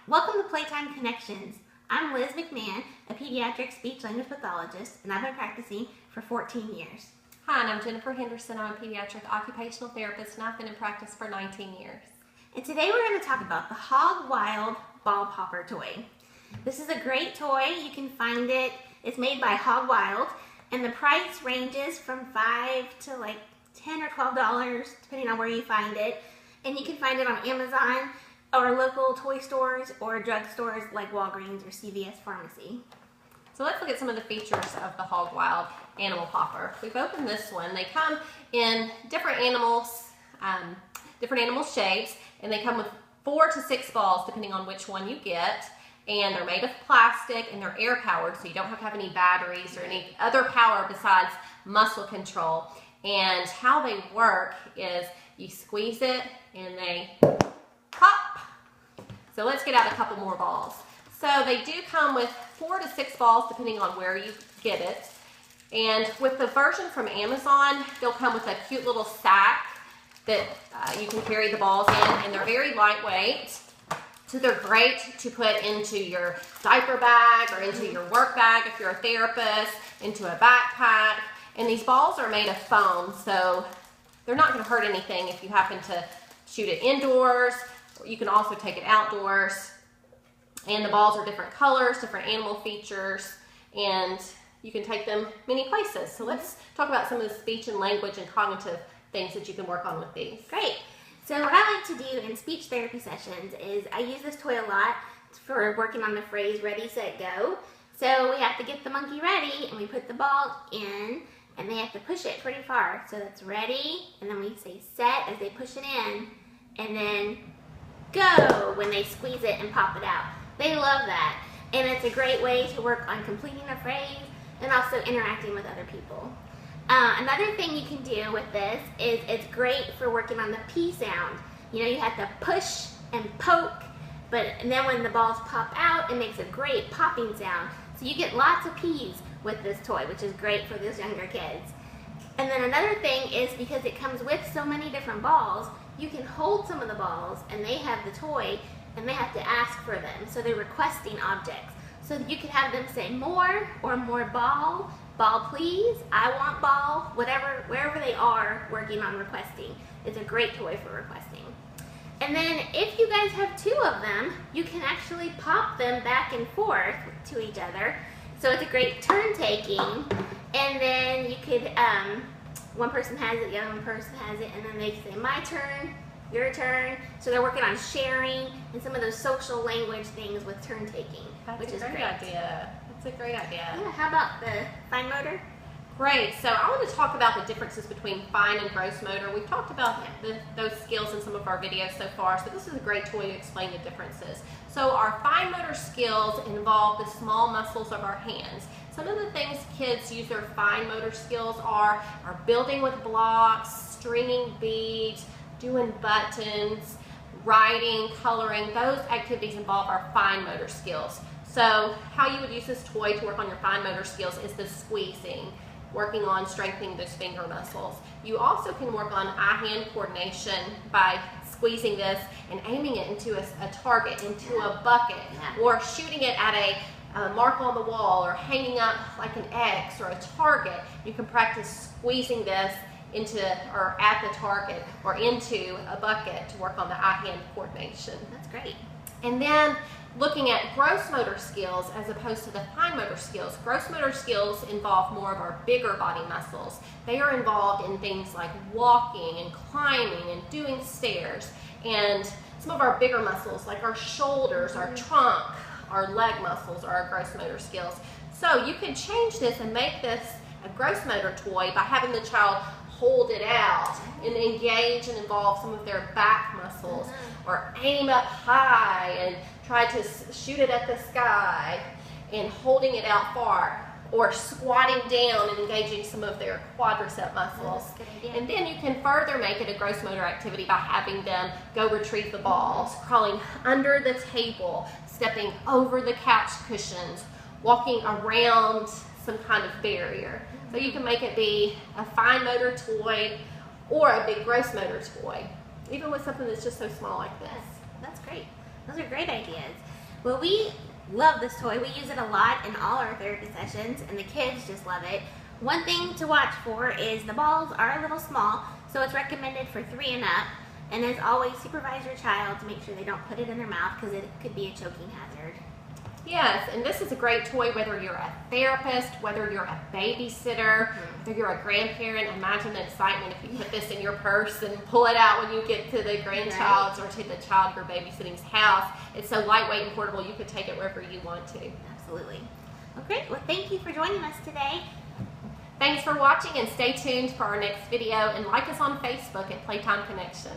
Welcome to Playtime Connections. I'm Liz McMahon, a pediatric speech-language pathologist, and I've been practicing for 14 years. Hi, and I'm Jennifer Henderson. I'm a pediatric occupational therapist, and I've been in practice for 19 years. And today we're going to talk about the Hog Wild Ball Popper toy. This is a great toy. You can find it. It's made by Hog Wild, and the price ranges from $5 to like $10 or $12, depending on where you find it. And you can find it on Amazon or local toy stores or drugstores like Walgreens or CVS Pharmacy. So let's look at some of the features of the Hog Wild Animal Popper. We've opened this one. They come in different animals shapes, and they come with 4 to 6 balls depending on which one you get. And they're made of plastic, and they're air powered, so you don't have to have any batteries or any other power besides muscle control. And how they work is you squeeze it and they pop. So let's get out a couple more balls. So they do come with 4 to 6 balls depending on where you get it. And with the version from Amazon, they'll come with a cute little sack that you can carry the balls in, and they're very lightweight. So they're great to put into your diaper bag or into your work bag if you're a therapist, into a backpack. And these balls are made of foam, so they're not going to hurt anything if you happen to shoot it indoors. You can also take it outdoors. And the balls are different colors, different animal features, and you can take them many places. So let's talk about some of the speech and language and cognitive things that you can work on with these. Great. So what I like to do in speech therapy sessions is I use this toy a lot for working on the phrase ready, set, go. So we have to get the monkey ready, and we put the ball in, and they have to push it pretty far. So that's ready, and then we say set as they push it in, and then go when they squeeze it and pop it out. They love that, and it's a great way to work on completing a phrase and also interacting with other people. Another thing you can do with this is it's great for working on the P sound. You know, you have to push and poke, and then when the balls pop out, it makes a great popping sound. So you get lots of P's with this toy, which is great for those younger kids. And then another thing is, because it comes with so many different balls, you can hold some of the balls, and they have the toy, and they have to ask for them. So they're requesting objects. So you could have them say more or more ball please, I want ball, whatever, wherever they are working on requesting. It's a great toy for requesting. And then if you guys have 2 of them, you can actually pop them back and forth to each other. So it's a great turn taking, and then you could, one person has it, the other one person has it, and then they say my turn, your turn. So they're working on sharing and some of those social language things with turn taking, which is great. Idea. That's a great idea. Yeah, how about the fine motor? Great. So I want to talk about the differences between fine and gross motor. We've talked about those skills in some of our videos so far, so this is a great toy to explain the differences. So our fine motor skills involve the small muscles of our hands. Some of the things kids use their fine motor skills are building with blocks, stringing beads, doing buttons, writing, coloring. Those activities involve our fine motor skills. So how you would use this toy to work on your fine motor skills is the squeezing, working on strengthening those finger muscles. You also can work on eye-hand coordination by squeezing this and aiming it into a target, into a bucket, or shooting it at a mark on the wall, or hanging up like an X or a target. You can practice squeezing this into or at the target or into a bucket to work on the eye-hand coordination. That's great. And then looking at gross motor skills as opposed to the fine motor skills. Gross motor skills involve more of our bigger body muscles. They are involved in things like walking and climbing and doing stairs. And some of our bigger muscles, like our shoulders, our trunk, our leg muscles, are our gross motor skills. So you can change this and make this a gross motor toy by having the child hold it out and engage and involve some of their back muscles, or aim up high and try to shoot it at the sky and holding it out far, or squatting down and engaging some of their quadricep muscles. And then you can further make it a gross motor activity by having them go retrieve the balls, crawling under the table, stepping over the couch cushions, walking around some kind of barrier. So you can make it be a fine motor toy or a big gross motor toy, even with something that's just so small like this. That's great. Those are great ideas. Well, we love this toy. We use it a lot in all our therapy sessions, and the kids just love it. One thing to watch for is the balls are a little small, so it's recommended for 3 and up. And as always, supervise your child to make sure they don't put it in their mouth because it could be a choking hazard. Yes, and this is a great toy whether you're a therapist, whether you're a babysitter, whether you're a grandparent. Imagine the excitement if you put this in your purse and pull it out when you get to the grandchild's or to the child you're babysitting's house. It's so lightweight and portable, you could take it wherever you want to. Absolutely. Well, great. Well, thank you for joining us today. Thanks for watching, and stay tuned for our next video, and like us on Facebook at Playtime Connections.